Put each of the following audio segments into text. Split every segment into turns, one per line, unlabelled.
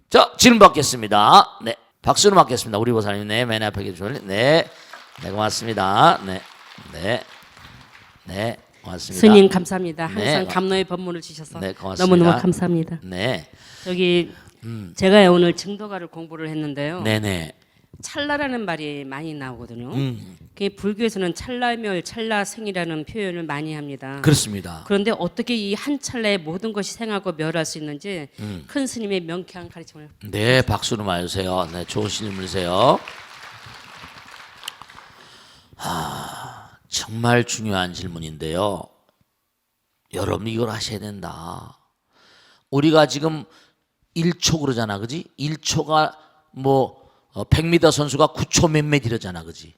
자, 질문 받겠습니다. 네, 박수로 받겠습니다. 우리 보사님, 네, 맨 앞에 계신 네, 네, 고맙습니다. 네, 네, 네, 고맙습니다.
스님 감사합니다. 항상
네,
감로의 법문을 주셔서
네, 고맙습니다.
너무너무 감사합니다.
네,
저기 제가 오늘 증도가를 공부를 했는데요.
네, 네.
찰나라는 말이 많이 나오거든요. 그게 불교에서는 찰나멸, 찰나생이라는 표현을 많이 합니다.
그렇습니다.
그런데 어떻게 이 한 찰나에 모든 것이 생하고 멸할 수 있는지 큰 스님의 명쾌한 가르침을.
네, 박수로 맞으세요. 네, 좋은 질문이세요. 정말 중요한 질문인데요. 여러분 이걸 하셔야 된다. 우리가 지금 1초 그러잖아, 그지? 1초가 뭐 100m 선수가 9초 몇몇 이러잖아, 그지?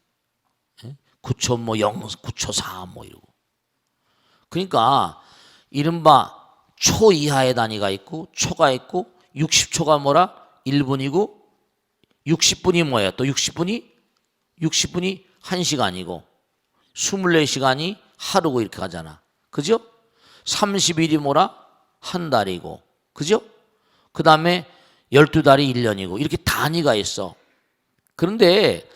9초 뭐 0, 9초 4 뭐 이러고. 그러니까 이른바 초 이하의 단위가 있고 초가 있고 60초가 뭐라? 1분이고 60분이 뭐예요? 또 60분이 1시간이고 24시간이 하루고 이렇게 가잖아. 그죠? 30일이 뭐라? 한 달이고. 그죠? 그 다음에 12달이 1년이고 이렇게 단위가 있어. 그런데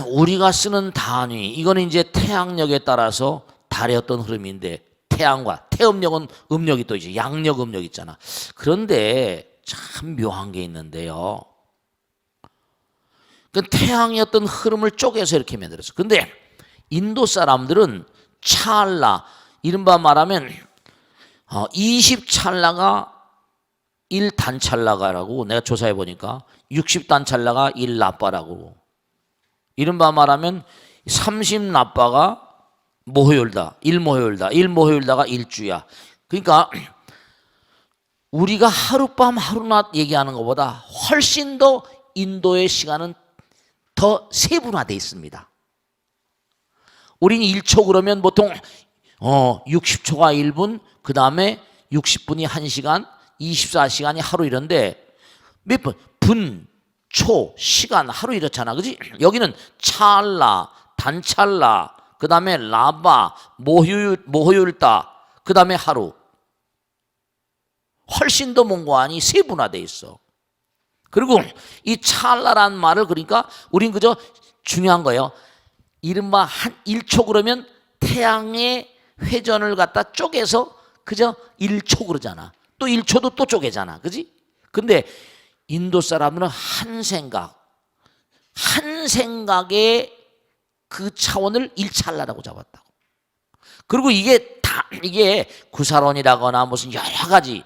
우리가 쓰는 단위 이거는 이제 태양력에 따라서 달의 어떤 흐름인데 태양과 태음력은 음력이 또 이제 양력 음력 있잖아. 그런데 참 묘한 게 있는데요. 그 태양의 어떤 흐름을 쪼개서 이렇게 만들었어. 근데 인도 사람들은 찰나 이른바 말하면 20찰나가 1단찰나가라고 내가 조사해 보니까 60단찰나가 1나빠라고 이른바 말하면 30나빠가 모효율다 1모효율다가 1주야. 그러니까 우리가 하룻밤 하루낮 얘기하는 것보다 훨씬 더 인도의 시간은 더 세분화되어 있습니다. 우리는 1초 그러면 보통 60초가 1분, 그 다음에 60분이 1시간, 24시간이 하루 이런데 몇 분? 분, 초, 시간, 하루 이렇잖아. 그지? 여기는 찰나, 단찰나, 그 다음에 라바, 모효율다, 그 다음에 하루. 훨씬 더 몽고하니 세분화되어 있어. 그리고 이 찰나라는 말을 그러니까 우린 그저 중요한 거예요. 이른바 한 1초 그러면 태양의 회전을 갖다 쪼개서 그저 1초 그러잖아. 또 1초도 또 쪼개잖아. 그지? 근데 인도 사람들은 한 생각의 그 차원을 1찰나라고 잡았다고. 그리고 이게 구사론이라거나 무슨 여러 가지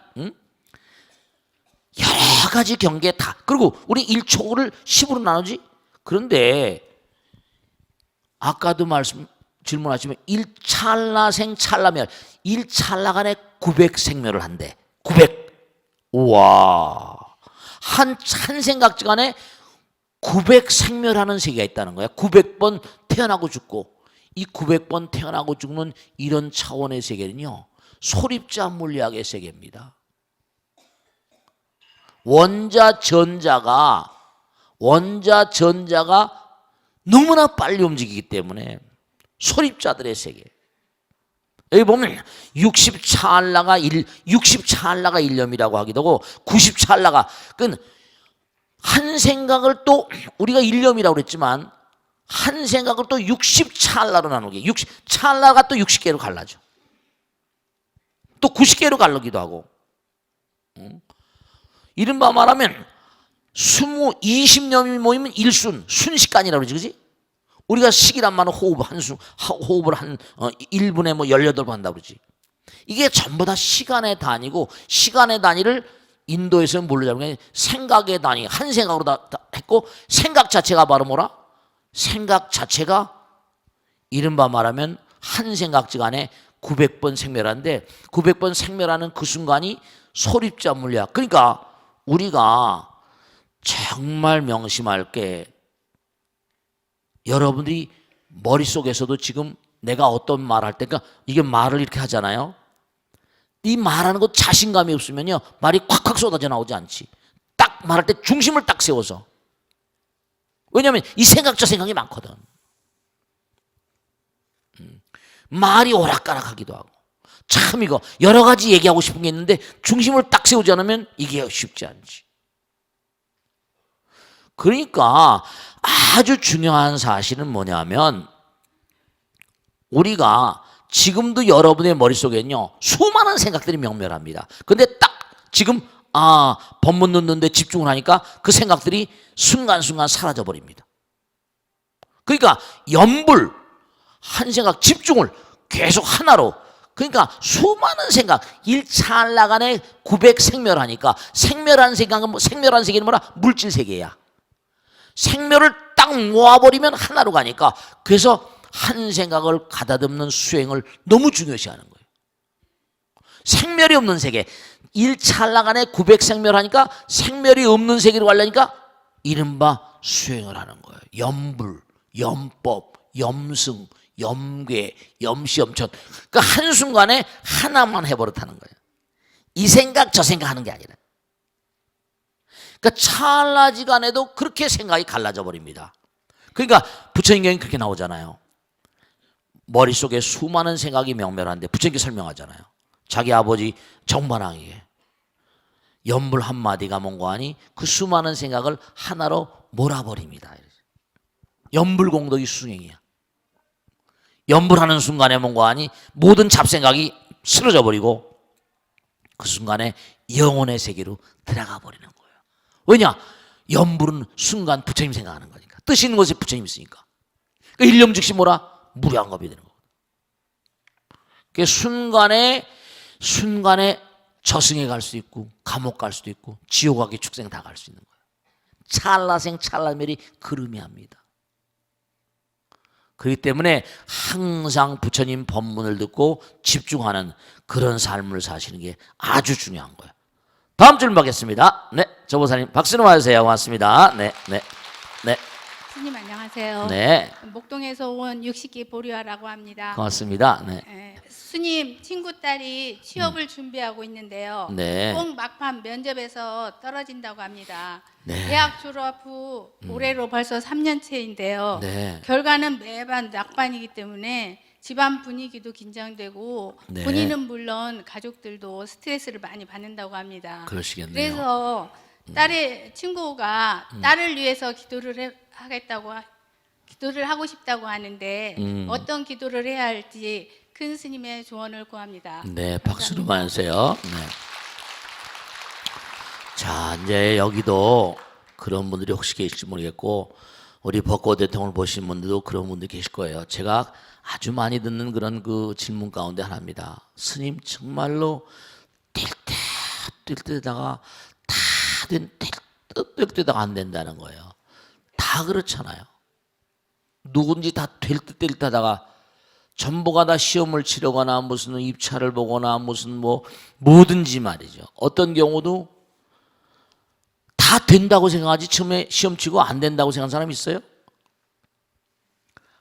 경계 다. 그리고 우리 1초를 10으로 나누지? 그런데 아까도 질문하시면 1찰나생 찰나멸 1찰나간에 900생멸을 한대. 900. 우와. 한 생각지간에 900생멸하는 세계가 있다는 거야. 900번 태어나고 죽고. 이 900번 태어나고 죽는 이런 차원의 세계는요. 소립자 물리학의 세계입니다. 원자 전자가 너무나 빨리 움직이기 때문에 소립자들의 세계. 여기 보면 60찰나가 1년이라고 하기도 하고 90찰나가 한 생각을 또 우리가 1년이라고 그랬지만 한 생각을 또 60찰나로 나누게. 60찰나가 또 60개로 갈라져. 또 90개로 갈라기도 하고. 이른바 말하면 20년이 모이면 순식간이라고 그러지, 그지? 우리가 식이란 말은 호흡을 한 1분에 뭐 18번 한다고 그러지. 이게 전부 다 시간의 단위고, 시간의 단위를 인도에서는 뭘로 잡는 게 생각의 단위, 한 생각으로 다 했고, 생각 자체가 바로 뭐라? 생각 자체가 이른바 말하면 한 생각지간에 900번 생멸하는데 900번 생멸하는 그 순간이 소립자 물리학. 그러니까 우리가 정말 명심할 게 여러분들이 머릿속에서도 지금 내가 어떤 말할 때 그러니까 이게 말을 이렇게 하잖아요. 이 말하는 거 자신감이 없으면요 말이 콱콱 쏟아져 나오지 않지. 딱 말할 때 중심을 딱 세워서. 왜냐하면 이 생각 저 생각이 많거든. 말이 오락가락하기도 하고 참 이거 여러 가지 얘기하고 싶은 게 있는데 중심을 딱 세우지 않으면 이게 쉽지 않지. 그러니까 아주 중요한 사실은 뭐냐면 우리가 지금도 여러분의 머릿속에는요 수많은 생각들이 명멸합니다. 근데 딱 지금 법문 듣는데 집중을 하니까 그 생각들이 순간순간 사라져 버립니다. 그러니까 염불 한 생각 집중을 계속 하나로, 그러니까 수많은 생각 일찰나간에 900 생멸하니까 생멸한 생각은 생멸한 세계는 뭐라? 물질 세계야. 생멸을 딱 모아버리면 하나로 가니까 그래서 한 생각을 가다듬는 수행을 너무 중요시하는 거예요. 생멸이 없는 세계 일찰나간에 900 생멸하니까 생멸이 없는 세계로 가려니까 이른바 수행을 하는 거예요. 염불, 염법, 염승, 염괴, 염시염천. 그러니까 한순간에 하나만 해버릇하는 거예요. 이 생각 저 생각 하는 게 아니라. 그러니까 찰나지간에도 그렇게 생각이 갈라져 버립니다. 그러니까 부처님경이 그렇게 나오잖아요. 머릿속에 수많은 생각이 명멸한데 부처님께 설명하잖아요. 자기 아버지 정반왕에게 염불 한마디가 뭔가 하니 그 수많은 생각을 하나로 몰아버립니다. 염불공덕이 수행이야. 염불하는 순간에 뭔가 하니 모든 잡생각이 쓰러져 버리고 그 순간에 영혼의 세계로 들어가 버리는 거예요. 왜냐? 염불은 순간 부처님 생각하는 거니까. 뜻이 있는 곳에 부처님 있으니까. 그러니까 일념 즉시 뭐라? 무량겁이 되는 거거든. 그 순간에 저승에 갈 수 있고 감옥 갈 수도 있고 지옥 가기 축생 다 갈 수 있는 거예요. 찰나생 찰나멸이 그름이합니다. 그렇기 때문에 항상 부처님 법문을 듣고 집중하는 그런 삶을 사시는 게 아주 중요한 거예요. 다음 질문 받겠습니다. 네, 조보사님 박수 좀 와주세요. 고맙습니다. 네.
스님 안녕하세요.
네.
목동에서 온 60기 보리화라고 합니다.
고맙습니다. 네.
스님 친구 딸이 취업을 준비하고 있는데요.
네.
꼭 막판 면접에서 떨어진다고 합니다.
네.
대학 졸업 후 올해로 벌써 3년째인데요.
네.
결과는 매번 낙반이기 때문에 집안 분위기도 긴장되고
네.
본인은 물론 가족들도 스트레스를 많이 받는다고 합니다.
그러시겠네요.
그래서 딸의 친구가 딸을 위해서 기도를 하고 싶다고 하는데 어떤 기도를 해야 할지 큰 스님의 조언을 구합니다.
네, 박수로 만세요. 네. 자, 이제 여기도 그런 분들이 혹시 계실지 모르겠고 우리 벚꽃 대통령을 보신 분들도 그런 분들이 계실 거예요. 제가 아주 많이 듣는 그런 그 질문 가운데 하나입니다. 스님 정말로 뛸 때다가 될 때다가 안 된다는 거예요. 다 그렇잖아요. 누군지 다 될 때 하다가 전부가 다 시험을 치르거나 무슨 입찰을 보거나 무슨 뭐든지 말이죠. 어떤 경우도 다 된다고 생각하지 처음에 시험 치고 안 된다고 생각하는 사람이 있어요?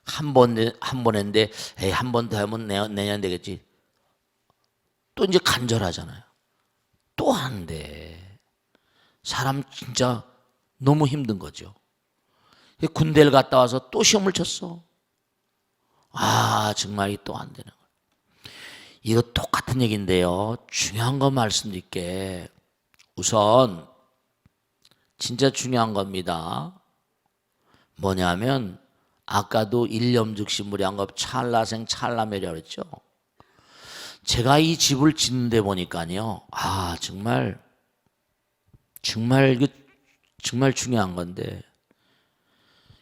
한 번 했는데 한 번 더 하면 내년 되겠지. 또 이제 간절하잖아요. 또 안 돼. 사람 진짜 너무 힘든 거죠. 군대를 갔다 와서 또 시험을 쳤어. 정말 또 안 되는 거예요. 이거 똑같은 얘기인데요. 중요한 거 말씀드릴게. 우선 진짜 중요한 겁니다. 뭐냐면 아까도 일념즉시 무량겁 찰나생 찰나멸이라고 그랬죠. 제가 이 집을 짓는데 보니까요. 정말 이거 정말 중요한 건데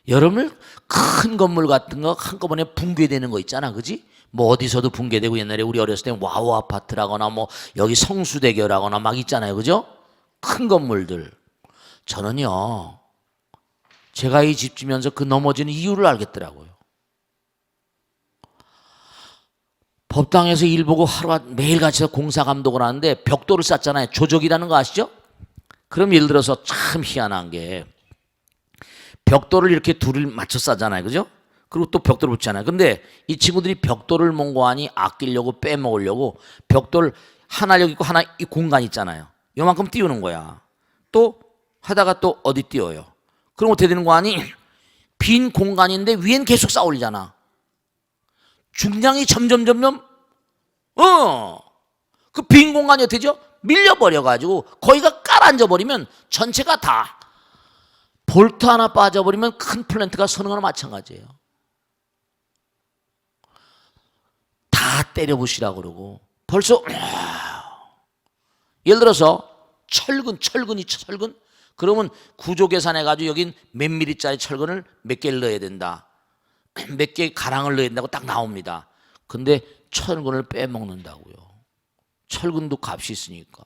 여러분 큰 건물 같은 거 한꺼번에 붕괴되는 거 있잖아, 그지? 뭐 어디서도 붕괴되고 옛날에 우리 어렸을 때 와우 아파트라거나 뭐 여기 성수대교라거나 막 있잖아요, 그죠? 큰 건물들. 저는요, 제가 이 집 지면서 그 넘어지는 이유를 알겠더라고요. 법당에서 일 보고 매일같이 공사 감독을 하는데 벽돌을 쌌잖아요. 조적이라는 거 아시죠? 그럼 예를 들어서 참 희한한 게 벽돌을 이렇게 둘을 맞춰 싸잖아요, 그죠? 그리고 또 벽돌을 붙잖아요. 근데 이 친구들이 벽돌을 몽고하니 아끼려고 빼먹으려고 벽돌 하나 여기 있고 하나 이 공간 있잖아요. 요만큼 띄우는 거야. 또 하다가 또 어디 띄워요. 그럼 어떻게 되는 거 아니? 빈 공간인데 위엔 계속 쌓아 올리잖아. 중량이 점점 그 빈 공간이 어떻게 되죠? 밀려버려가지고 거기가 깔아앉아 버리면 전체가 다 볼트 하나 빠져버리면 큰 플랜트가 서는 거나 마찬가지예요. 다 때려부시라고 그러고 벌써 예를 들어서 철근이 철근? 그러면 구조 계산해가지고 여긴 몇 미리짜리 철근을 몇 개를 넣어야 된다. 몇 개 가랑을 넣어야 된다고 딱 나옵니다. 근데 철근을 빼먹는다고요. 철근도 값이 있으니까.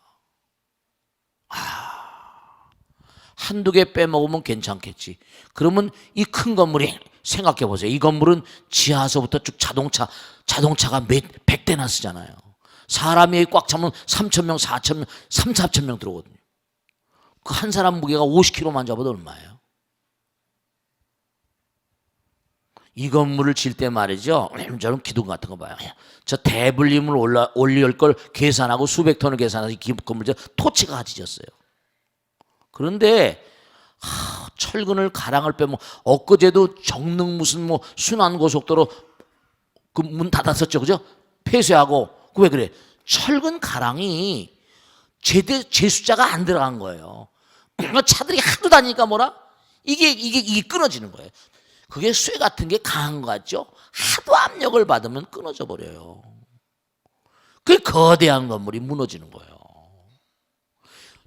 한두 개 빼먹으면 괜찮겠지. 그러면 이 큰 건물이 생각해 보세요. 이 건물은 지하서부터 쭉 자동차가 100대나 쓰잖아요. 사람이 꽉 차면 3,000명, 4,000명, 4,000명 들어오거든요. 그 한 사람 무게가 50kg만 잡아도 얼마예요? 이 건물을 질 때 말이죠. 저는 기둥 같은 거 봐요. 저 대불림을 올릴 걸 계산하고 수백 톤을 계산해서 이 건물 토치가 같이 졌어요. 그런데 철근을 가랑을 빼면 엊그제도 정릉 무슨 뭐 순환고속도로 그 문 닫았었죠, 그죠? 폐쇄하고 그 왜 그래? 철근 가랑이 제 숫자가 안 들어간 거예요. 차들이 하도 다니니까 뭐라? 이게 끊어지는 거예요. 그게 쇠 같은 게 강한 거 같죠? 하도 압력을 받으면 끊어져 버려요. 그 거대한 건물이 무너지는 거예요.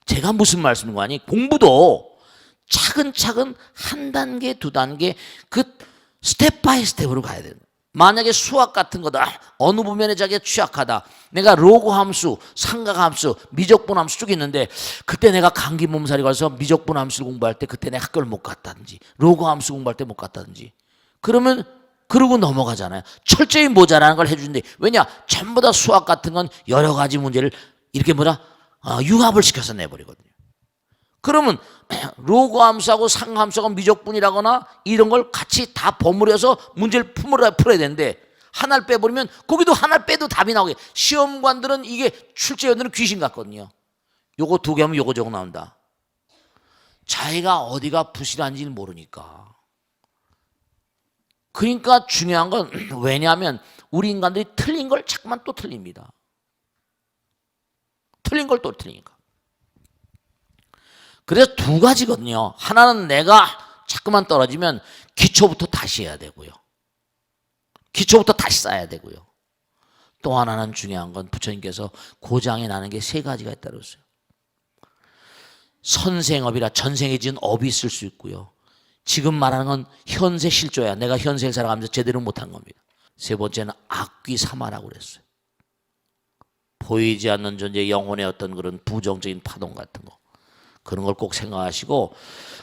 제가 무슨 말씀인 거 아니? 공부도 차근차근 한 단계, 두 단계 그 스텝 바이 스텝으로 가야 돼요. 만약에 수학 같은 거다. 어느 부분에 자기가 취약하다. 내가 로그 함수, 삼각 함수, 미적분 함수 쭉 있는데 그때 내가 감기 몸살이 가서 미적분 함수를 공부할 때 그때 내가 학교를 못 갔다든지 로그 함수 공부할 때 못 갔다든지 그러면 그러고 넘어가잖아요. 철저히 모자라는 걸 해주는데 왜냐? 전부 다 수학 같은 건 여러 가지 문제를 이렇게 융합을 시켜서 내버리거든요. 그러면 로그 함수하고 상함수하고 미적분이라거나 이런 걸 같이 다 버무려서 문제를 풀어야 되는데 하나를 빼버리면 거기도 하나를 빼도 답이 나오게. 시험관들은 이게 출제위원들은 귀신 같거든요. 요거 두 개 하면 요거 저거 나온다. 자기가 어디가 부실한지를 모르니까. 그러니까 중요한 건 왜냐하면 우리 인간들이 틀린 걸 자꾸만 또 틀립니다. 틀린 걸 또 틀리니까. 그래서 두 가지거든요. 하나는 내가 자꾸만 떨어지면 기초부터 다시 해야 되고요. 기초부터 다시 쌓아야 되고요. 또 하나는 중요한 건 부처님께서 고장이 나는 게 세 가지가 있다고 했어요. 선생업이라 전생에 지은 업이 있을 수 있고요. 지금 말하는 건 현세 실조야. 내가 현세를 살아가면서 제대로 못한 겁니다. 세 번째는 악귀사마라고 그랬어요. 보이지 않는 존재 영혼의 어떤 그런 부정적인 파동 같은 거. 그런 걸 꼭 생각하시고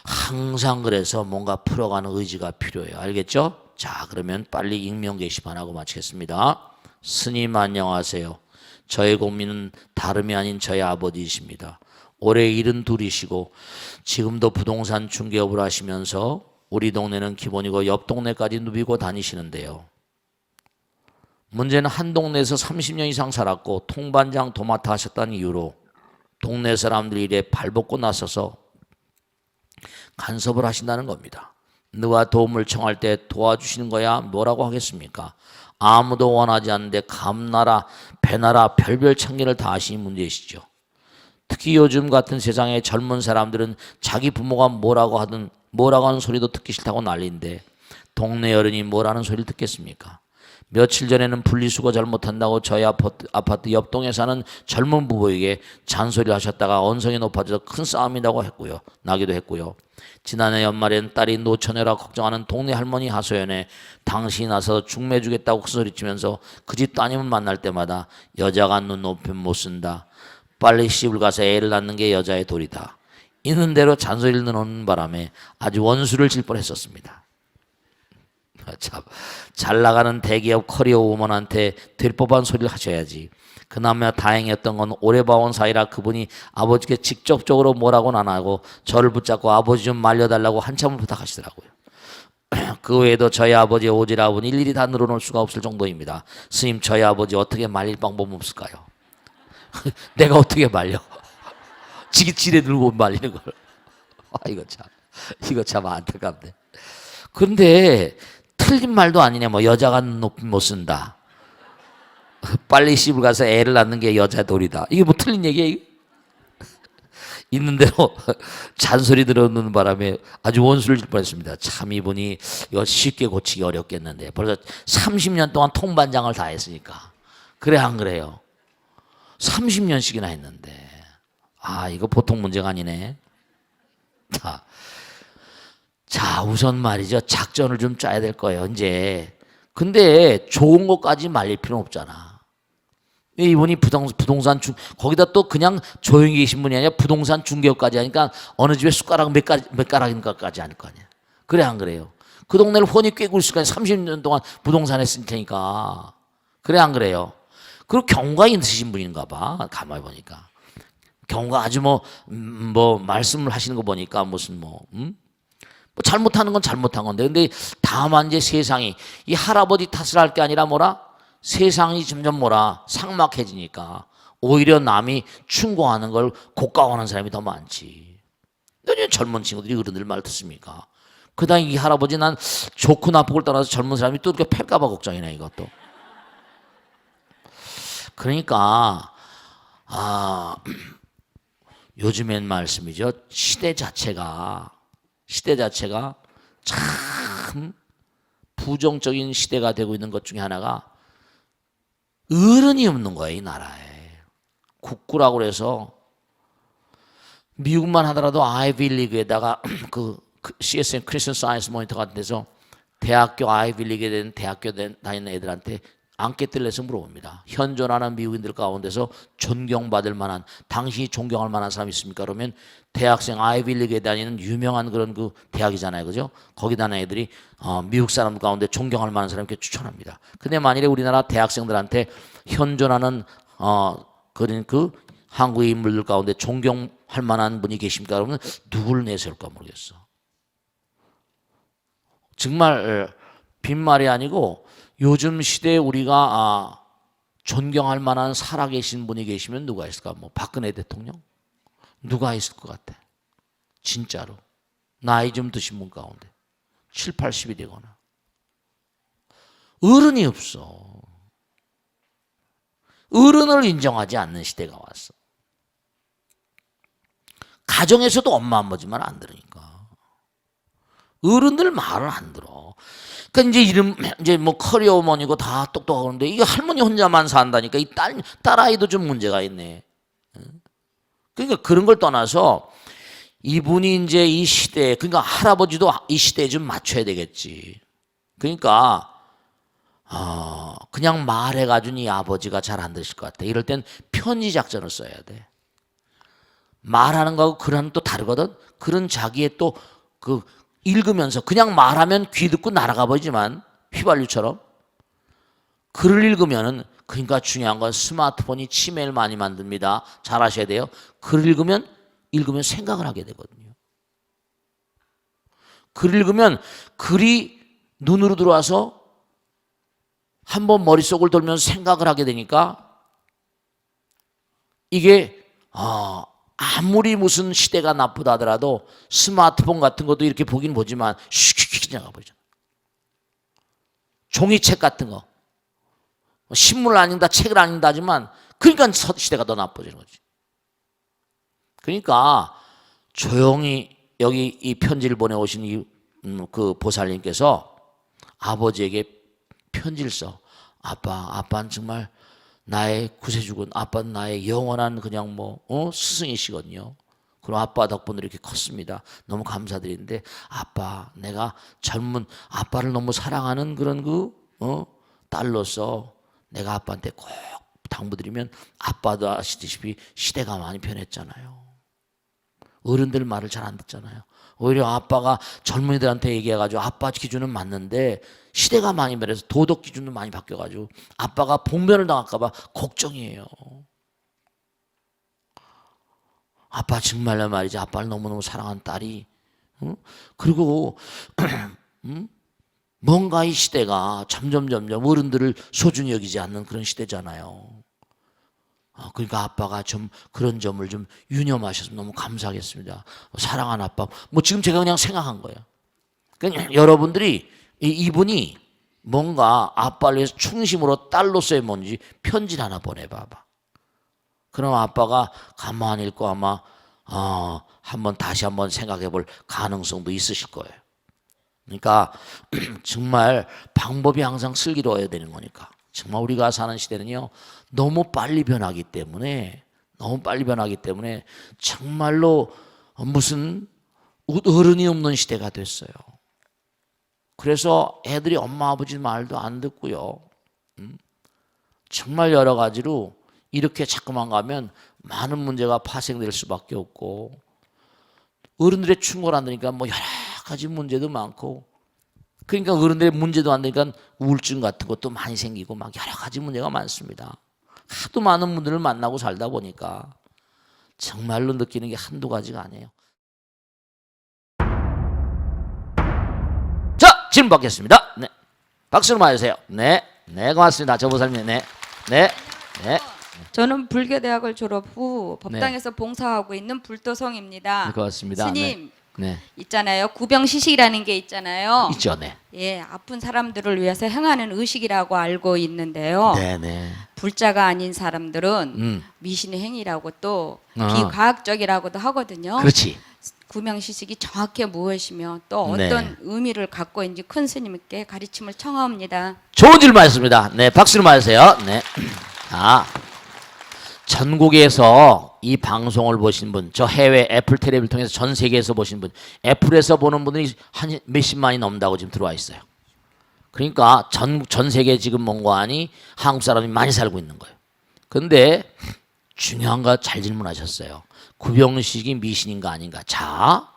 항상 그래서 뭔가 풀어가는 의지가 필요해요. 알겠죠? 자, 그러면 빨리 익명 게시판하고 마치겠습니다. 스님 안녕하세요. 저의 고민은 다름이 아닌 저의 아버지이십니다. 올해 72이시고 지금도 부동산 중개업을 하시면서 우리 동네는 기본이고 옆 동네까지 누비고 다니시는데요. 문제는 한 동네에서 30년 이상 살았고 통반장 도맡아 하셨다는 이유로 동네 사람들이 일에 발벗고 나서서 간섭을 하신다는 겁니다. 누가 도움을 청할 때 도와주시는 거야 뭐라고 하겠습니까? 아무도 원하지 않는데 감나라 배나라 별별 참견을 다 하시는 문제이시죠. 특히 요즘 같은 세상에 젊은 사람들은 자기 부모가 뭐라고 하는 소리도 듣기 싫다고 난리인데 동네 어른이 뭐라는 소리를 듣겠습니까? 며칠 전에는 분리수거 잘못한다고 저희 아파트 옆동에 사는 젊은 부부에게 잔소리를 하셨다가 언성이 높아져서 큰 싸움이 나기도 했고요. 지난해 연말엔 딸이 노처녀라 걱정하는 동네 할머니 하소연에 당신이 나서 중매 주겠다고 큰소리치면서 그 집 따님을 만날 때마다 여자가 눈 높이면 못 쓴다. 빨리 시집을 가서 애를 낳는 게 여자의 도리다. 있는 대로 잔소리를 넣는 바람에 아주 원수를 질 뻔했었습니다. 참, 잘 나가는 대기업 커리어 우먼한테 될 법한 소리를 하셔야지. 그나마 다행이었던 건 오래 봐온 사이라 그분이 아버지께 직접적으로 뭐라고는 안 하고 저를 붙잡고 아버지 좀 말려달라고 한참을 부탁하시더라고요. 그 외에도 저희 아버지의 오지랖은 일일이 다 늘어놓을 수가 없을 정도입니다. 스님, 저희 아버지 어떻게 말릴 방법 없을까요? 내가 어떻게 말려? 지레 들고 말리는 걸. 이거 참 안타깝네. 근데 틀린 말도 아니네. 뭐 여자가 높이 못 쓴다. 빨리 시집을 가서 애를 낳는 게 여자 도리다. 이게 뭐 틀린 얘기예요? 있는 대로 잔소리 들어오는 바람에 아주 원수를 질 뻔했습니다. 참 이분이 이거 쉽게 고치기 어렵겠는데 벌써 30년 동안 통반장을 다 했으니까. 그래 안 그래요? 30년씩이나 했는데 이거 보통 문제가 아니네. 자 우선 말이죠. 작전을 좀 짜야 될 거예요 이제. 근데 좋은 것까지 말릴 필요는 없잖아. 이분이 부동산 거기다 또 그냥 조용히 계신 분이 아니라 부동산 중개업까지 하니까 어느 집에 숟가락 몇 가락인가까지 하닐 거 아니야. 그래 안 그래요? 그 동네를 훤히 꿰고 있을 거야. 30년 동안 부동산 했을 테니까. 그래 안 그래요? 그리고 경우가 있으신 분인가 봐. 가만히 보니까 경우가 아주 뭐 말씀을 하시는 거 보니까 무슨 뭐 잘못하는 건 잘못한 건데, 근데 다만 이제 세상이 이 할아버지 탓을 할 게 아니라 뭐라? 세상이 점점 뭐라 삭막해지니까 오히려 남이 충고하는 걸 고가워하는 사람이 더 많지. 요즘 젊은 친구들이 어른들 말 듣습니까? 그다음에 이 할아버지 난 좋고 나쁘고를 떠나서 젊은 사람이 또 이렇게 팰까 봐 걱정이네 이것도. 그러니까 요즘엔 말씀이죠. 시대 자체가 참 부정적인 시대가 되고 있는 것 중에 하나가 어른이 없는 거예요, 이 나라에. 국구라고 그래서 미국만 하더라도 아이비리그에다가 그 CSM 크리스천 사이언스 모니터 같은 데서 대학교 아이비리그에 된 대학교 다니는 애들한테 앙케트를 내서 물어봅니다. 현존하는 미국인들 가운데서 존경받을 만한, 당신이 존경할 만한 사람이 있습니까? 그러면 대학생 아이비리그에 다니는 유명한 그런 그 대학이잖아요, 그죠? 거기 다니는 애들이 미국 사람 가운데 존경할 만한 사람 이렇게 추천합니다. 근데 만일에 우리나라 대학생들한테 현존하는 그런 그 한국의 인물들 가운데 존경할 만한 분이 계십니까? 그러면 누구를 내세울까 모르겠어. 정말 빈말이 아니고 요즘 시대에 우리가 존경할 만한 살아계신 분이 계시면 누가 있을까? 뭐 박근혜 대통령? 누가 있을 것 같아? 진짜로 나이 좀 드신 분 가운데 7, 80이 되거나 어른이 없어. 어른을 인정하지 않는 시대가 왔어. 가정에서도 엄마 아버지만 안 들으니까 어른들 말을 안 들어. 그러니까 이제 뭐 커리어 어머니고 다 똑똑하는데 이게 할머니 혼자만 산다니까 이 딸 아이도 좀 문제가 있네. 그러니까 그런 걸 떠나서 이분이 이제 이 시대에, 그러니까 할아버지도 이 시대에 좀 맞춰야 되겠지. 그러니까 그냥 말해가지고 이 아버지가 잘 안 들으실 것 같아. 이럴 땐 편지 작전을 써야 돼. 말하는 거하고 글하는 또 다르거든. 글은 자기의 또 그 읽으면서 그냥 말하면 귀 듣고 날아가 버리지만 휘발유처럼 글을 읽으면은, 그러니까 중요한 건 스마트폰이 치매를 많이 만듭니다. 잘 아셔야 돼요. 글을 읽으면 생각을 하게 되거든요. 글을 읽으면 글이 눈으로 들어와서 한번 머릿속을 돌면서 생각을 하게 되니까 이게 아무리 무슨 시대가 나쁘다 하더라도 스마트폰 같은 것도 이렇게 보긴 보지만 슉슉 지나가 버리잖아. 종이책 같은 거, 신문을 안 읽다, 책을 안 읽다 하지만 그러니까 시대가 더 나빠지는 거지. 그러니까 조용히 여기 이 편지를 보내오신 그 보살님께서 아버지에게 편지를 써. 아빠는 정말 나의 구세주군. 아빠는 나의 영원한 그냥 스승이시거든요. 그럼 아빠 덕분에 이렇게 컸습니다. 너무 감사드리는데 아빠, 내가 젊은 아빠를 너무 사랑하는 그런 딸로서 내가 아빠한테 꼭 당부드리면, 아빠도 아시다시피 시대가 많이 변했잖아요. 어른들 말을 잘 안 듣잖아요. 오히려 아빠가 젊은이들한테 얘기해가지고 아빠 기준은 맞는데 시대가 많이 변해서 도덕 기준도 많이 바뀌어가지고 아빠가 봉변을 당할까봐 걱정이에요. 아빠 정말로 말이지, 아빠를 너무너무 사랑하는 딸이 그리고 뭔가 이 시대가 점점 어른들을 소중히 여기지 않는 그런 시대잖아요. 그러니까 아빠가 좀 그런 점을 좀 유념하셔서 너무 감사하겠습니다. 사랑하는 아빠. 지금 제가 그냥 생각한 거예요. 그러니까 여러분들이 이분이 뭔가 아빠를 위해서 충심으로 딸로서의 뭔지 편지를 하나 보내봐봐. 그럼 아빠가 가만히 읽고 아마 다시 한번 생각해 볼 가능성도 있으실 거예요. 그러니까 정말 방법이 항상 슬기로워야 되는 거니까. 정말 우리가 사는 시대는요, 너무 빨리 변하기 때문에 정말로 무슨 어른이 없는 시대가 됐어요. 그래서 애들이 엄마 아버지 말도 안 듣고요. 정말 여러 가지로 이렇게 자꾸만 가면 많은 문제가 파생될 수밖에 없고, 어른들의 충고를 안 들으니까 뭐 여러 가지 문제도 많고, 그러니까 어른들의 문제도 안 되니까 우울증 같은 것도 많이 생기고 막 여러 가지 문제가 많습니다. 하도 많은 분들을 만나고 살다 보니까 정말로 느끼는 게 한두 가지가 아니에요. 자, 질문 받겠습니다. 네, 박수로 맞으세요. 네, 네, 고맙습니다. 저보살님, 네, 네, 네.
저는 불교대학을 졸업 후 법당에서 봉사하고 있는 불도성입니다.
네, 고맙습니다.
스님,
네,
있잖아요. 구병시식이라는 게 있잖아요.
있죠, 네,
예, 아픈 사람들을 위해서 행하는 의식이라고 알고 있는데요.
네, 네.
불자가 아닌 사람들은 미신의 행위라고 또
어.
비과학적이라고도 하거든요.
그렇지.
구명시식이 정확히 무엇이며 또 어떤
네.
의미를 갖고 있는지 큰 스님께 가르침을 청하옵니다.
좋은 질문 하셨습니다. 네, 박수로 맞으세요. 네. 전국에서 이 방송을 보신 분, 저 해외 애플 텔레비를 통해서 전 세계에서 보신 분, 애플에서 보는 분들이 한 몇십만이 넘는다고 지금 들어와 있어요. 그러니까 전 세계 지금 뭔가 하니 한국 사람이 많이 살고 있는 거예요. 근데 중요한 거 잘 질문하셨어요. 구병식이 미신인가 아닌가. 자,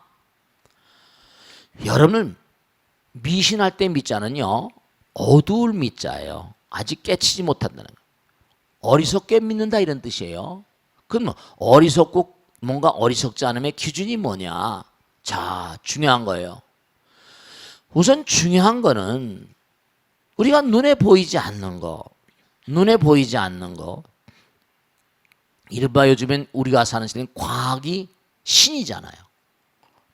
여러분 미신할 때 미자는요, 어두울 미자예요. 아직 깨치지 못한다는 거예요. 어리석게 믿는다 이런 뜻이에요. 그럼 뭐 어리석고 뭔가 어리석지 않음의 기준이 뭐냐. 자, 중요한 거예요. 우선 중요한 거는 우리가 눈에 보이지 않는 거, 이른바 요즘엔 우리가 사는 시대는 과학이 신이잖아요.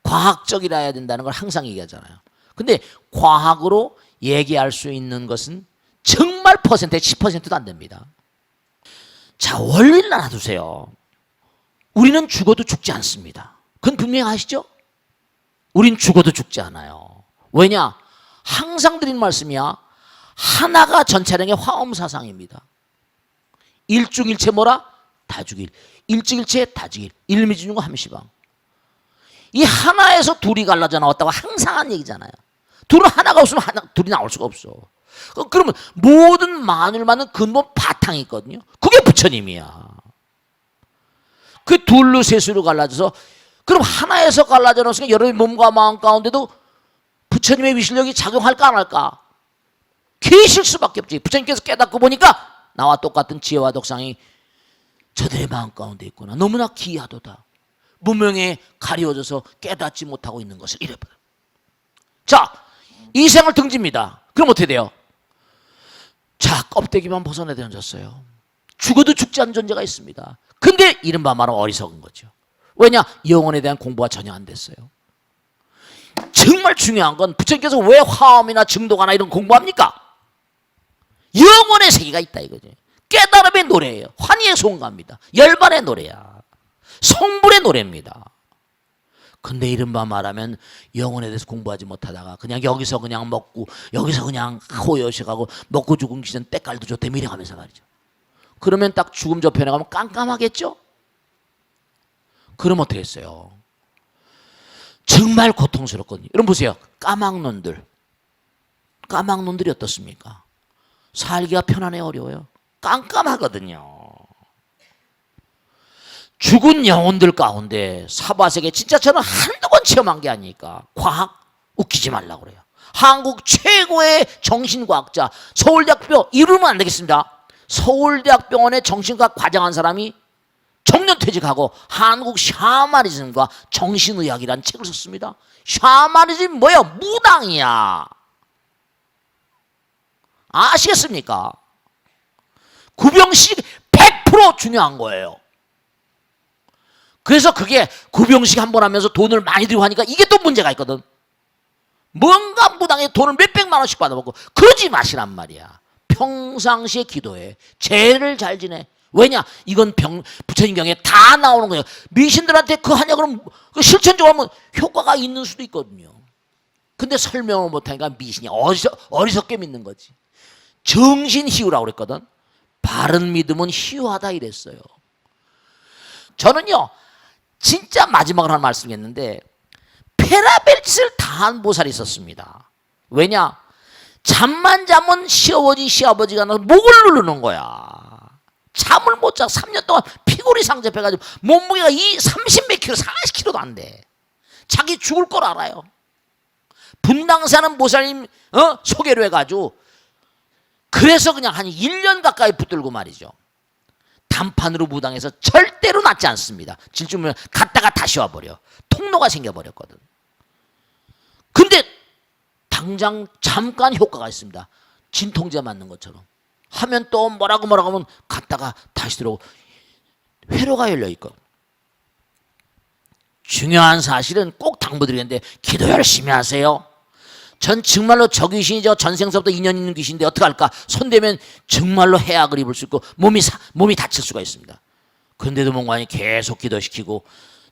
과학적이라 해야 된다는 걸 항상 얘기하잖아요. 근데 과학으로 얘기할 수 있는 것은 정말 퍼센트에 10%도 안 됩니다. 자, 원리를 알아두세요. 우리는 죽어도 죽지 않습니다. 그건 분명히 아시죠? 우린 죽어도 죽지 않아요. 왜냐? 항상 드린 말씀이야. 하나가 전차량의 화엄사상입니다. 일중일체 뭐라? 다죽일. 일중일체 다죽일. 일미준과 함시방. 이 하나에서 둘이 갈라져 나왔다고 항상 한 얘기잖아요. 둘은 하나가 없으면 둘이 나올 수가 없어. 그러면 모든 만물만은 근본 바탕이 있거든요. 그게 부처님이야. 그 둘로 셋으로 갈라져서, 그럼 하나에서 갈라져 놓으니까 여러분의 몸과 마음 가운데도 부처님의 위실력이 작용할까 안 할까? 계실 수밖에 없지. 부처님께서 깨닫고 보니까 나와 똑같은 지혜와 덕상이 저들의 마음 가운데 있구나. 너무나 기이하도다. 무명에 가리워져서 깨닫지 못하고 있는 것을 잃어버려. 자, 이 생을 등집니다. 그럼 어떻게 돼요? 자, 껍데기만 벗어내 던졌어요. 죽어도 죽지 않은 존재가 있습니다. 근데 이른바 말하면 어리석은 거죠. 왜냐? 영혼에 대한 공부가 전혀 안 됐어요. 정말 중요한 건 부처님께서 왜 화엄이나 증도가나 이런 공부합니까? 영혼의 세계가 있다 이거죠. 깨달음의 노래예요. 환희의 송가입니다. 열반의 노래야. 성불의 노래입니다. 근데 이른바 말하면 영혼에 대해서 공부하지 못하다가 그냥 여기서 그냥 먹고 여기서 그냥 호요식하고 먹고 죽은 기전 때깔도 좋대 미래가면서 말이죠. 그러면 딱 죽음 저편에 가면 깜깜하겠죠? 그럼 어떻게 했어요? 정말 고통스럽거든요. 여러분 보세요. 까막눈들이 어떻습니까? 살기가 편안해 어려워요? 깜깜하거든요. 죽은 영혼들 가운데 사바세계 진짜 저는 한두 번 체험한 게 아니니까 과학 웃기지 말라고 그래요. 한국 최고의 정신과학자 서울대학병 이루면 안 되겠습니다. 서울대학병원의 정신과학 과장한 사람이 정년퇴직하고 한국 샤머니즘과 정신의학이라는 책을 썼습니다. 샤머니즘 뭐야? 무당이야. 아시겠습니까? 구병식 100% 중요한 거예요. 그래서 그게 구병식 한 번 하면서 돈을 많이 들이고 하니까 이게 또 문제가 있거든. 뭔가 무당에 돈을 몇백만 원씩 받아먹고 그러지 마시란 말이야. 평상시에 기도해. 죄를 잘 지내. 왜냐? 이건 부처님 경에 다 나오는 거예요. 미신들한테 그 하냐 그러면 그 실천적으로 하면 효과가 있는 수도 있거든요. 근데 설명을 못하니까 미신이 어리석게 믿는 거지. 정신희우라고 그랬거든. 바른 믿음은 희우하다 이랬어요. 저는요 진짜 마지막으로 하는 말씀이었는데 페라벨 짓을 다한 보살이 있었습니다. 왜냐? 잠만 자면 시아버지가 나서 목을 누르는 거야. 잠을 못 자 3년 동안 피골이 상접해가지고 몸무게가 30몇 킬로 40킬로도 안 돼. 자기 죽을 걸 알아요. 분당사는 보살님 소개로 해가지고 그래서 그냥 한 1년 가까이 붙들고 말이죠. 단판으로 무당해서 절대로 낫지 않습니다. 질주면 갔다가 다시 와버려. 통로가 생겨버렸거든. 근데 당장 잠깐 효과가 있습니다. 진통제 맞는 것처럼. 하면 또 뭐라고 하면 갔다가 다시 들어오고 회로가 열려있고. 중요한 사실은 꼭 당부드리는데 기도 열심히 하세요. 전 정말로 저 귀신이 전생서부터 인연 있는 귀신인데 어떡할까? 손대면 정말로 해악을 입을 수 있고 몸이 다칠 수가 있습니다. 그런데도 몽관이 계속 기도시키고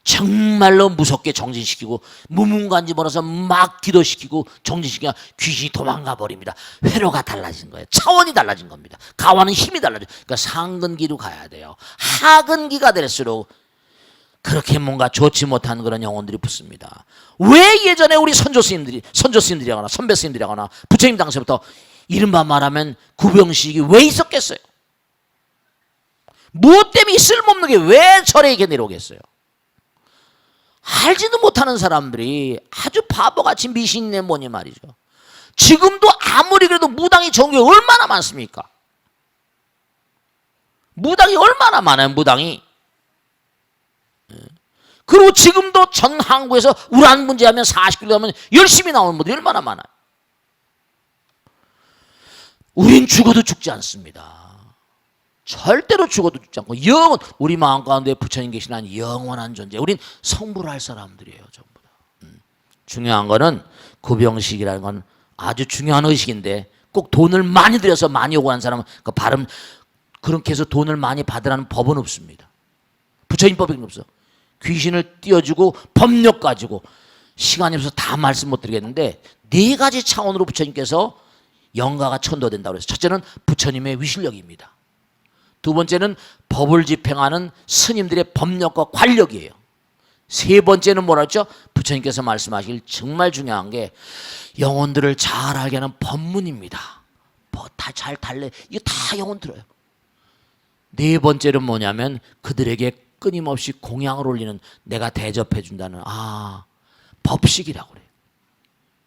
정말로 무섭게 정진시키고 무문관지 몰아서 막 기도시키고 정진시키면 귀신이 도망가 버립니다. 회로가 달라진 거예요. 차원이 달라진 겁니다. 가와는 힘이 달라져요. 그러니까 상근기로 가야 돼요. 하근기가 될수록 그렇게 뭔가 좋지 못한 그런 영혼들이 붙습니다. 왜 예전에 우리 선조 스님들이라거나 선배 스님들이라거나 부처님 당시부터 이른바 말하면 구병식이 왜 있었겠어요? 무엇 때문에 쓸모없는 게 왜 절에 이렇게 내려오겠어요? 알지도 못하는 사람들이 아주 바보같이 미신이네 뭐니 말이죠. 지금도 아무리 그래도 무당이 전국에 얼마나 많습니까? 무당이 얼마나 많아요, 무당이. 그리고 지금도 전 한국에서 우란 문제하면 40kg 하면 열심히 나오는 분들이 얼마나 많아요. 우린 죽어도 죽지 않습니다. 절대로 죽어도 죽지 않고 영원 우리 마음 가운데 부처님 계시는 영원한 존재. 우린 성불을 할 사람들이에요. 전부 다. 중요한 거는 구병식이라는 건 아주 중요한 의식인데 꼭 돈을 많이 들여서 많이 요구하는 사람은 그 발음 그렇게 해서 돈을 많이 받으라는 법은 없습니다. 부처님 법이 없어. 귀신을 띄워주고 법력 가지고 시간이 없어서 다 말씀 못 드리겠는데 4가지 차원으로 부처님께서 영가가 천도된다고 해서 첫째는 부처님의 위실력입니다. 두 번째는 법을 집행하는 스님들의 법력과 관력이에요. 세 번째는 뭐라 했죠? 부처님께서 말씀하실 정말 중요한 게 영혼들을 잘 알게 하는 법문입니다. 뭐 다 잘 달래 이게 다 영혼 들어요. 네 번째는 뭐냐면 그들에게 끊임없이 공양을 올리는 내가 대접해 준다는 법식이라고 그래요.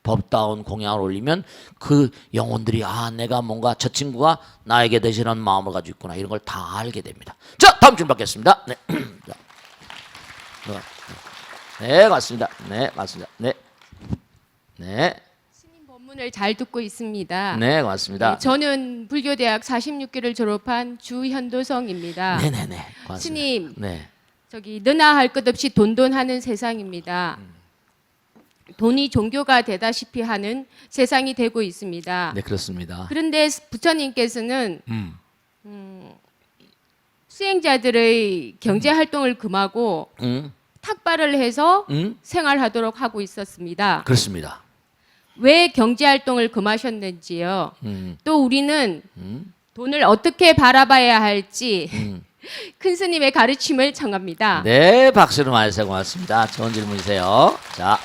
법다운 공양을 올리면 그 영혼들이 내가 뭔가 저 친구가 나에게 대신하는 마음을 가지고 있구나 이런 걸 다 알게 됩니다. 자, 다음 질문 받겠습니다. 네, 네, 맞습니다. 네, 맞습니다. 네, 네.
스님 법문을 잘 듣고 있습니다.
네, 맞습니다.
네, 저는 불교대학 46기를 졸업한 주현도성입니다.
네네네. 고맙습니다.
스님,
네.
저기 너나 할 것 없이 돈돈하는 세상입니다. 돈이 종교가 되다시피 하는 세상이 되고 있습니다.
네, 그렇습니다.
그런데 부처님께서는 수행자들의 경제 활동을 금하고 탁발을 해서 생활하도록 하고 있었습니다.
그렇습니다.
왜 경제 활동을 금하셨는지요? 또 우리는 돈을 어떻게 바라봐야 할지 큰 스님의 가르침을 청합니다.
네, 박수를 많이 주세요. 고맙습니다. 좋은 질문이세요. 자,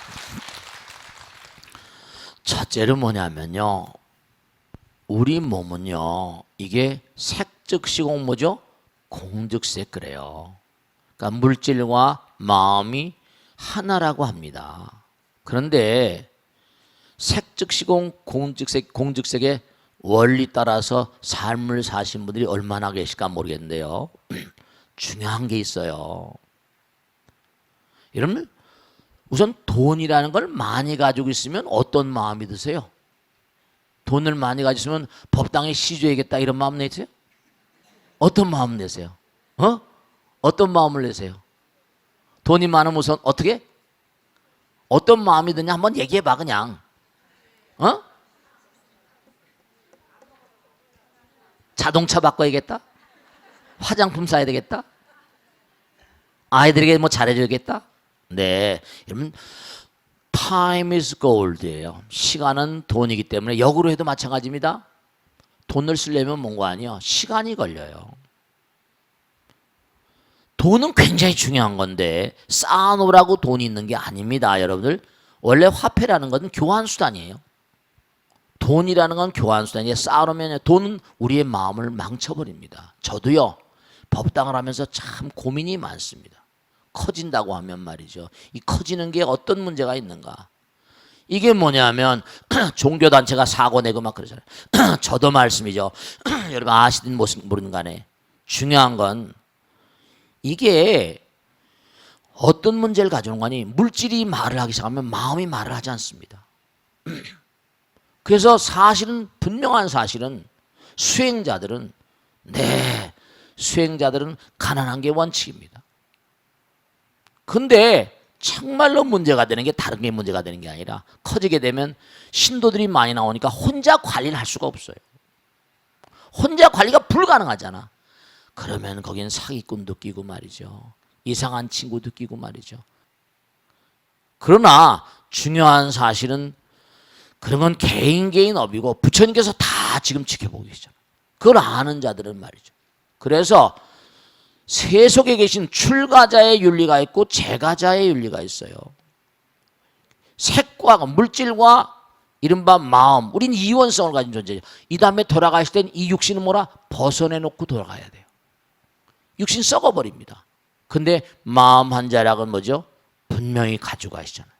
첫째는 뭐냐면요. 우리 몸은요. 이게 색즉시공 뭐죠? 공즉색 그래요. 그러니까 물질과 마음이 하나라고 합니다. 그런데 색즉시공 공즉색의 원리 따라서 삶을 사신 분들이 얼마나 계실까 모르겠는데요. 중요한 게 있어요. 여러분 우선 돈이라는 걸 많이 가지고 있으면 어떤 마음이 드세요? 돈을 많이 가지고 있으면 법당에 시주해야겠다 이런 마음 내세요? 어떤 마음 내세요? 어떤 마음을 내세요? 돈이 많으면 우선 어떻게? 어떤 마음이 드냐 한번 얘기해봐 그냥. 자동차 바꿔야겠다? 화장품 사야 되겠다? 아이들에게 뭐 잘해줘야겠다? 네, 여러분 time is gold예요. 시간은 돈이기 때문에 역으로 해도 마찬가지입니다. 돈을 쓰려면 뭔가 아니요, 시간이 걸려요. 돈은 굉장히 중요한 건데 쌓아놓으라고 돈이 있는 게 아닙니다. 여러분들, 원래 화폐라는 것은 교환수단이에요. 돈이라는 건 교환수단이에요. 쌓아놓으면 돈은 우리의 마음을 망쳐버립니다. 저도요, 법당을 하면서 참 고민이 많습니다. 커진다고 하면 말이죠, 이 커지는 게 어떤 문제가 있는가. 이게 뭐냐면 종교단체가 사고 내고 막 그러잖아요. 저도 말씀이죠. 여러분 아시든 모르는 간에 중요한 건 이게 어떤 문제를 가져오는 거니, 물질이 말을 하기 시작하면 마음이 말을 하지 않습니다. 그래서 사실은, 분명한 사실은 수행자들은 가난한 게 원칙입니다. 근데 정말로 문제가 되는 게 다른 게 문제가 되는 게 아니라, 커지게 되면 신도들이 많이 나오니까 혼자 관리를 할 수가 없어요. 혼자 관리가 불가능하잖아. 그러면 거긴 사기꾼도 끼고 말이죠, 이상한 친구도 끼고 말이죠. 그러나 중요한 사실은 그런 건 개인 업이고 부처님께서 다 지금 지켜보고 계시잖아요. 그걸 아는 자들은 말이죠. 그래서 세속에 계신 출가자의 윤리가 있고 재가자의 윤리가 있어요. 색과 물질과 이른바 마음, 우린 이원성을 가진 존재죠. 이 다음에 돌아가실 땐 이 육신은 뭐라? 벗어내놓고 돌아가야 돼요. 육신 썩어버립니다. 근데 마음 한 자락은 뭐죠? 분명히 가지고 가시잖아요.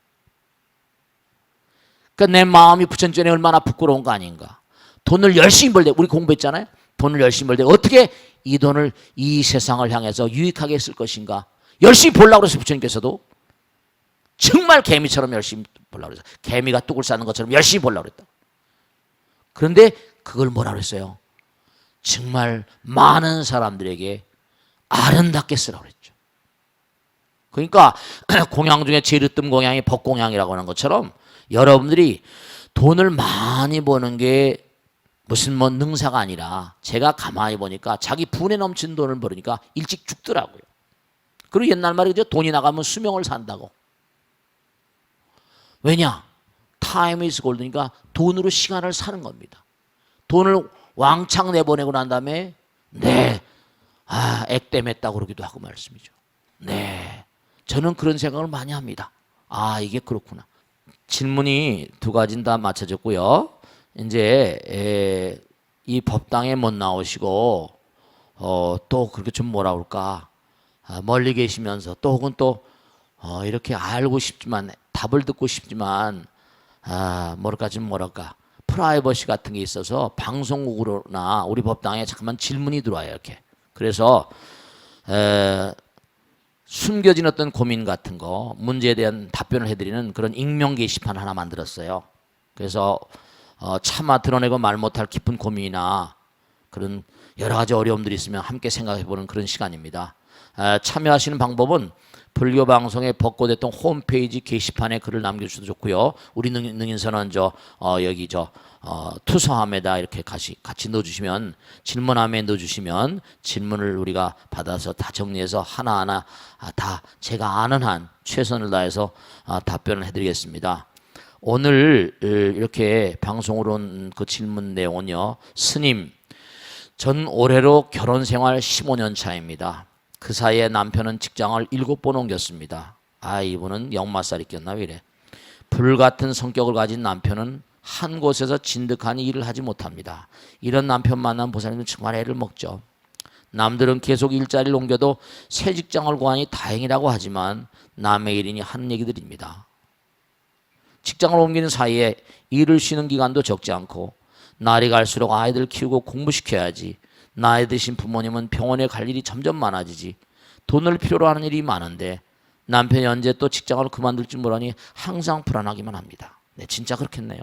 그러니까 내 마음이 부처님 전에 얼마나 부끄러운 거 아닌가. 돈을 열심히 벌 때, 우리 공부했잖아요. 돈을 열심히 벌 때 어떻게 이 돈을 이 세상을 향해서 유익하게 쓸 것인가. 열심히 벌라고 그랬어요. 부처님께서도 정말 개미처럼 열심히 벌라고 그랬어요. 개미가 뚝을 싸는 것처럼 열심히 벌라고 그랬다. 그런데 그걸 뭐라 그랬어요? 정말 많은 사람들에게 아름답게 쓰라고 그랬죠. 그러니까 공양 중에 제일 으뜸 공양이 법공양이라고 하는 것처럼 여러분들이 돈을 많이 버는 게 무슨 뭐 능사가 아니라, 제가 가만히 보니까 자기 분에 넘친 돈을 벌으니까 일찍 죽더라고요. 그리고 옛날 말이죠, 돈이 나가면 수명을 산다고. 왜냐? time is gold니까 돈으로 시간을 사는 겁니다. 돈을 왕창 내보내고 난 다음에 액땜했다고 그러기도 하고 말씀이죠. 네, 저는 그런 생각을 많이 합니다. 이게 그렇구나. 질문이 두 가지는 다 맞춰졌고요. 이제 이 법당에 못 나오시고 또 그렇게 좀 뭐라 그럴까, 멀리 계시면서 또 혹은 또 이렇게 알고 싶지만, 답을 듣고 싶지만 뭐랄까 프라이버시 같은 게 있어서 방송국으로나 우리 법당에 잠깐만 질문이 들어와요. 이렇게. 그래서 숨겨진 어떤 고민 같은 거, 문제에 대한 답변을 해드리는 그런 익명 게시판 하나 만들었어요. 그래서 차마 드러내고 말 못할 깊은 고민이나 그런 여러 가지 어려움들이 있으면 함께 생각해보는 그런 시간입니다. 참여하시는 방법은 불교 방송의 벚꽃대통 홈페이지 게시판에 글을 남겨주셔도 좋고요. 우리 능인선언 여기 투서함에다 이렇게 같이 넣어주시면, 질문함에 넣어주시면 질문을 우리가 받아서 다 정리해서 하나하나 다 제가 아는 한 최선을 다해서 답변을 해드리겠습니다. 오늘 이렇게 방송으로 온 그 질문 내용은요, 스님, 전 올해로 결혼 생활 15년 차입니다. 그 사이에 남편은 직장을 7번 옮겼습니다. 이분은 역마살이 꼈나 왜 이래. 불같은 성격을 가진 남편은 한 곳에서 진득한 일을 하지 못합니다. 이런 남편 만난 보살님은 정말 애를 먹죠. 남들은 계속 일자리를 옮겨도 새 직장을 구하니 다행이라고 하지만 남의 일이니 하는 얘기들입니다. 직장을 옮기는 사이에 일을 쉬는 기간도 적지 않고, 날이 갈수록 아이들 키우고 공부시켜야지, 나이 드신 부모님은 병원에 갈 일이 점점 많아지지, 돈을 필요로 하는 일이 많은데 남편이 언제 또 직장을 그만둘지 모르니 항상 불안하기만 합니다. 네, 진짜 그렇겠네요.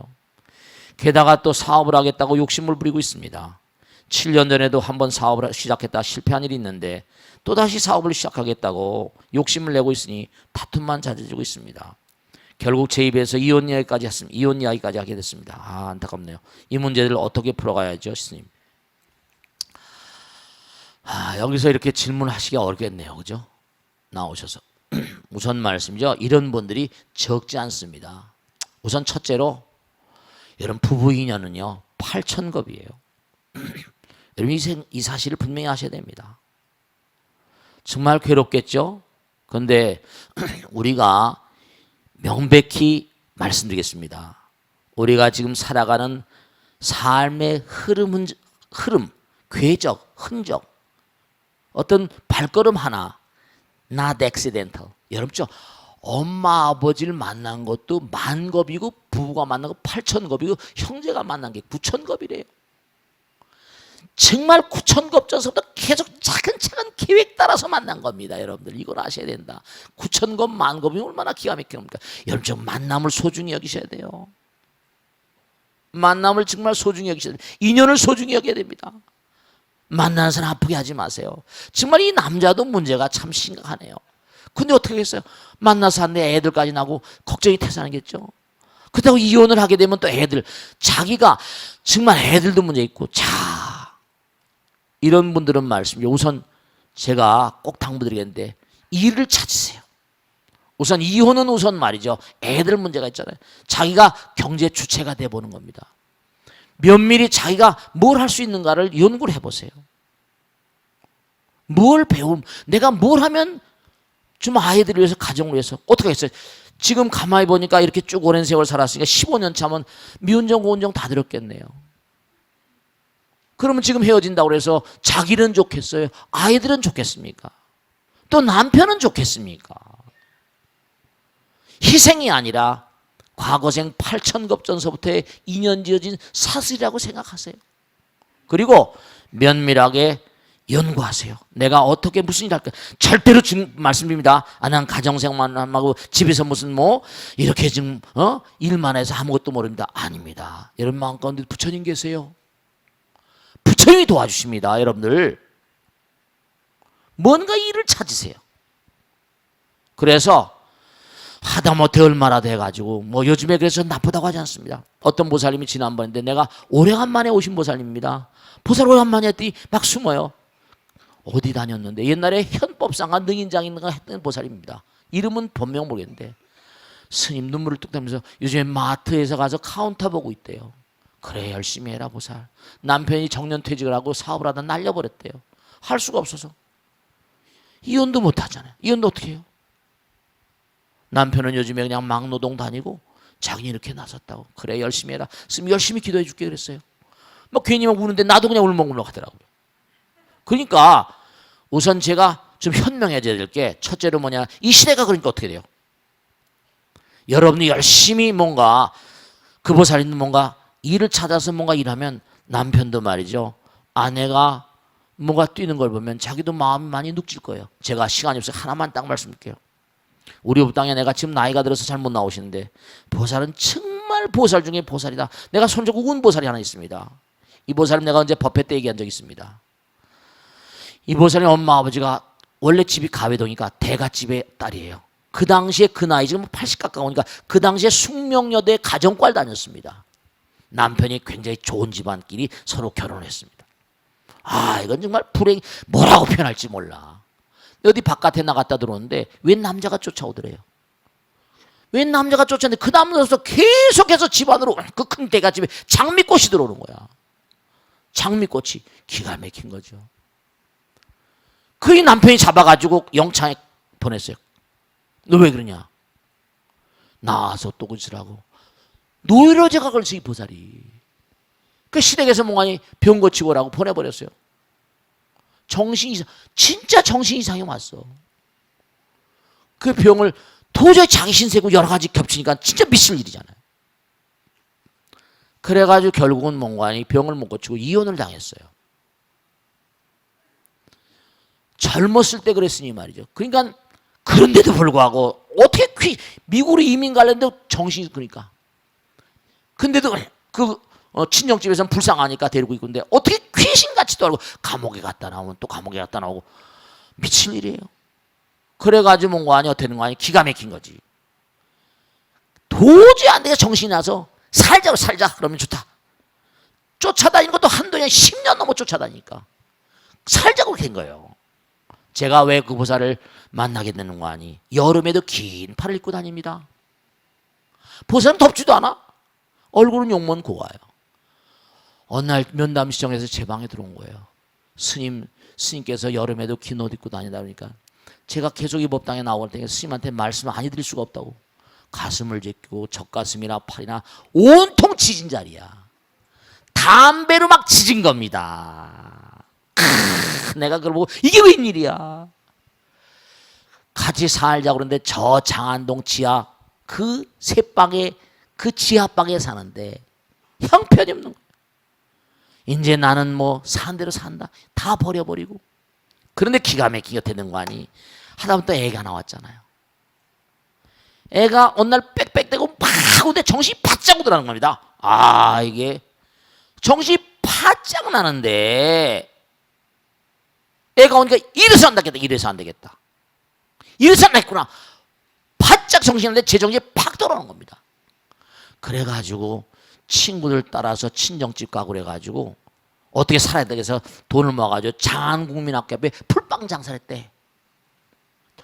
게다가 또 사업을 하겠다고 욕심을 부리고 있습니다. 7년 전에도 한번 사업을 시작했다 실패한 일이 있는데 또다시 사업을 시작하겠다고 욕심을 내고 있으니 다툼만 잦아지고 있습니다. 결국 제 입에서 이혼 이야기까지 하게 됐습니다. 안타깝네요. 이 문제들을 어떻게 풀어가야죠, 스님? 여기서 이렇게 질문하시기 어렵겠네요. 그죠? 나오셔서. 우선 말씀이죠. 이런 분들이 적지 않습니다. 우선 첫째로 여러분 부부 인연은요 8,000겁이에요. 여러분 이 사실을 분명히 아셔야 됩니다. 정말 괴롭겠죠? 그런데 우리가 명백히 말씀드리겠습니다. 우리가 지금 살아가는 삶의 흐름, 궤적, 흔적, 어떤 발걸음 하나 not accidental. 여러분 엄마 아버지를 만난 것도 10,000겁이고 부부가 만난 거 8,000겁이고 형제가 만난 게 9,000겁이래요. 정말 9,000겁 전서부터 계속 차근차근 계획 따라서 만난 겁니다. 여러분들 이걸 아셔야 된다. 9,000겁 10,000겁이 얼마나 기가 막힌 겁니까? 여러분 좀 만남을 소중히 여기셔야 돼요. 만남을 정말 소중히 여기셔야 됩니다. 인연을 소중히 여겨야 됩니다. 만나는 사람 아프게 하지 마세요. 정말 이 남자도 문제가 참 심각하네요. 근데 어떻게 했어요? 만나서 한데 애들까지 나고 걱정이 태산하겠죠. 그렇다고 이혼을 하게 되면 또 애들, 자기가 정말 애들도 문제 있고. 자, 이런 분들은 말씀이죠. 우선 제가 꼭 당부드리겠는데 일을 찾으세요. 우선 이혼은 우선 말이죠. 애들 문제가 있잖아요. 자기가 경제 주체가 돼보는 겁니다. 면밀히 자기가 뭘 할 수 있는가를 연구를 해보세요. 뭘 내가 뭘 하면 좀 아이들을 위해서, 가정을 위해서 어떻게 했어요? 지금 가만히 보니까 이렇게 쭉 오랜 세월 살았으니까 15년 차면 미운정 고운정 다 들었겠네요. 그러면 지금 헤어진다고 해서 자기는 좋겠어요? 아이들은 좋겠습니까? 또 남편은 좋겠습니까? 희생이 아니라 과거생 8,000겁 전서부터의 인연 지어진 사슬이라고 생각하세요. 그리고 면밀하게 연구하세요. 내가 어떻게 무슨 일 할까? 절대로 지금 말씀드립니다. 난 가정생활만 하고 집에서 무슨 이렇게 지금 일만 해서 아무것도 모릅니다. 아닙니다. 여러분 마음 가운데 부처님 계세요. 부처님이 도와주십니다. 여러분들 뭔가 일을 찾으세요. 그래서 하다못해 얼마나 돼가지고 요즘에 그래서 나쁘다고 하지 않습니다. 어떤 보살님이 지난번인데 내가 오래간만에 오신 보살님입니다. 보살 오래간만에 했더니 막 숨어요. 어디 다녔는데 옛날에 현법상가 능인장인가 했던 보살입니다. 이름은 본명 모르겠는데 스님 눈물을 뚝 따면서 요즘에 마트에서 가서 카운터 보고 있대요. 그래 열심히 해라 보살. 남편이 정년퇴직을 하고 사업을 하다 날려버렸대요. 할 수가 없어서 이혼도 못 하잖아요. 이혼도 어떻게 해요? 남편은 요즘에 그냥 막노동 다니고 자기는 이렇게 나섰다고. 그래 열심히 해라. 스님 열심히 기도해 줄게 그랬어요. 괜히 막 우는데 나도 그냥 울먹울먹 하더라고요. 그러니까 우선 제가 좀 현명해져야 될 게 첫째로 뭐냐, 이 시대가 그러니까 어떻게 돼요? 여러분이 열심히 뭔가 그 보살님도 뭔가 일을 찾아서 뭔가 일하면 남편도 말이죠, 아내가 뭔가 뛰는 걸 보면 자기도 마음이 많이 눅질 거예요. 제가 시간이 없어서 하나만 딱 말씀드릴게요. 우리 법당에 내가 지금 나이가 들어서 잘 못 나오시는데 보살은 정말 보살 중에 보살이다. 내가 손잡고 운 보살이 하나 있습니다. 이 보살은 내가 언제 법회 때 얘기한 적이 있습니다. 이 보살의 엄마 아버지가 원래 집이 가회동이니까 대갓집의 딸이에요. 그 당시에 그 나이 지금 80 가까우니까 그 당시에 숙명여대 가정과를 다녔습니다. 남편이 굉장히 좋은 집안끼리 서로 결혼했습니다. 이건 정말 불행이 뭐라고 표현할지 몰라. 어디 바깥에 나갔다 들어오는데 웬 남자가 쫓아오더래요. 웬 남자가 쫓아오는데 그 다음부터 계속해서 집안으로 그 큰 대갓집에 장미꽃이 들어오는 거야. 장미꽃이 기가 막힌 거죠. 그 남편이 잡아가지고 영창에 보냈어요. 너 왜 그러냐? 나와서 또 그러시라고. 노이로제가 걸쳐 이 보살이. 그 시댁에서 몽환이 병 고치고 오라고 보내버렸어요. 정신이상, 진짜 정신이상이 왔어. 그 병을 도저히 자기 신세고 여러 가지 겹치니까 진짜 미칠 일이잖아요. 그래가지고 결국은 몽환이 병을 못 고치고 이혼을 당했어요. 젊었을 때 그랬으니 말이죠. 그러니까 그런데도 불구하고 어떻게 미국으로 이민 가려는데 정신이 그러니까. 근데도 그 친정집에서는 불쌍하니까 데리고 있고, 근데 어떻게 귀신같이도 알고 감옥에 갔다 나오면 또 감옥에 갔다 나오고 미칠 일이에요. 그래가지고 뭔가 아니 어떻게 되는 거 아니 기가 막힌 거지. 도저히 안 되게 정신이 나서 살자 그러면 좋다. 쫓아다니는 것도 한두 년 10년 넘어 쫓아다니니까. 살자고 된 거예요. 제가 왜 그 보살을 만나게 되는 거 아니? 여름에도 긴 팔을 입고 다닙니다. 보살은 덥지도 않아. 얼굴은 용문 고와요. 어느 날 면담시청에서 제 방에 들어온 거예요. 스님께서 여름에도 긴 옷 입고 다니다 보니까 제가 계속 이 법당에 나올 때 스님한테 말씀 많이 드릴 수가 없다고. 가슴을 제끼고 젖가슴이나 팔이나 온통 지진 자리야. 담배로 막 지진 겁니다. 내가 그걸 보고 이게 웬일이야. 같이 살자고 그러는데 저 장안동 지하 그 새방에 그 지하방에 사는데 형편이 없는 거야. 이제 나는 뭐 산 대로 산다. 다 버려버리고. 그런데 기가 막히게 되는 거 아니. 하다보다 애가 나왔잖아요. 애가 어느 날 빽빽대고 막 하고 정신이 바짝 오더라는 겁니다. 아, 이게 정신이 바짝 나는데 애가 오니까 이래서 안 되겠다. 이래서 안 되겠다. 이래서 안 되겠구나. 바짝 정신이 나는데 제 정신이 팍 떨어오는 겁니다. 그래가지고 친구들 따라서 친정집 가고 그래가지고 어떻게 살아야 되겠어 돈을 모아가지고 장안국민학교 앞에 풀빵 장사를 했대.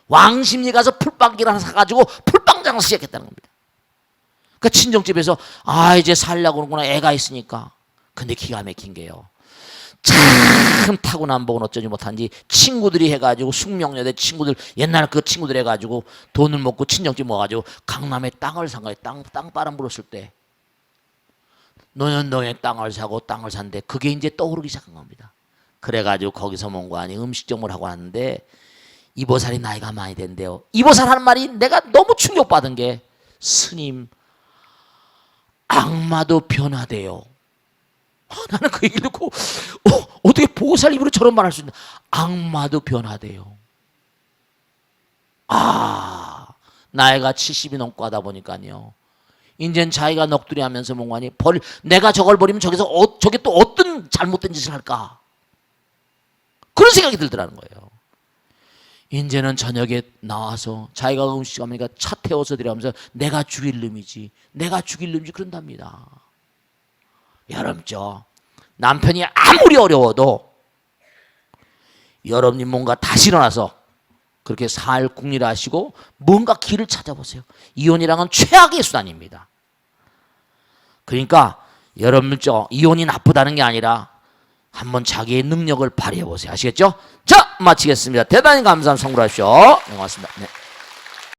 왕십리 가서 풀빵기를 하나 사가지고 풀빵 장사 시작했다는 겁니다. 그 친정집에서 아 이제 살려고 그러구나 애가 있으니까. 근데 기가 막힌 게요. 참 타고난 복은 어쩌지 못한지 친구들이 해가지고 숙명여대 친구들 옛날 그 친구들 해가지고 돈을 먹고 친정집 모아가지고 강남에 땅을 산 거예요. 땅 바람 불었을 때 논현동에 땅을 사고 땅을 샀는데 그게 이제 떠오르기 시작한 겁니다. 그래가지고 거기서 뭔가하니 음식점을 하고 왔는데 이보살이 나이가 많이 된대요. 이보살 하는 말이 내가 너무 충격받은 게 스님 악마도 변화돼요. 나는 그 얘기 듣고 어떻게 보살 입으로 저런 말 할 수 있나. 악마도 변화돼요. 아 나이가 70이 넘고 하다 보니까요. 이젠 자기가 넋두리 하면서 뭔가니 내가 저걸 버리면 저게 또 어떤 잘못된 짓을 할까. 그런 생각이 들더라는 거예요. 이제는 저녁에 나와서 자기가 음식 하니까 차 태워서 드려면서 내가 죽일 놈이지 그런답니다. 여러분죠. 남편이 아무리 어려워도 여러분이 뭔가 다시 일어나서 그렇게 살 궁리를 하시고 뭔가 길을 찾아보세요. 이혼이랑은 최악의 수단입니다. 그러니까 여러분죠. 이혼이 나쁘다는 게 아니라 한번 자기의 능력을 발휘해 보세요. 아시겠죠? 자, 마치겠습니다. 대단히 감사한 성불하십시오. 네, 고맙습니다. 네.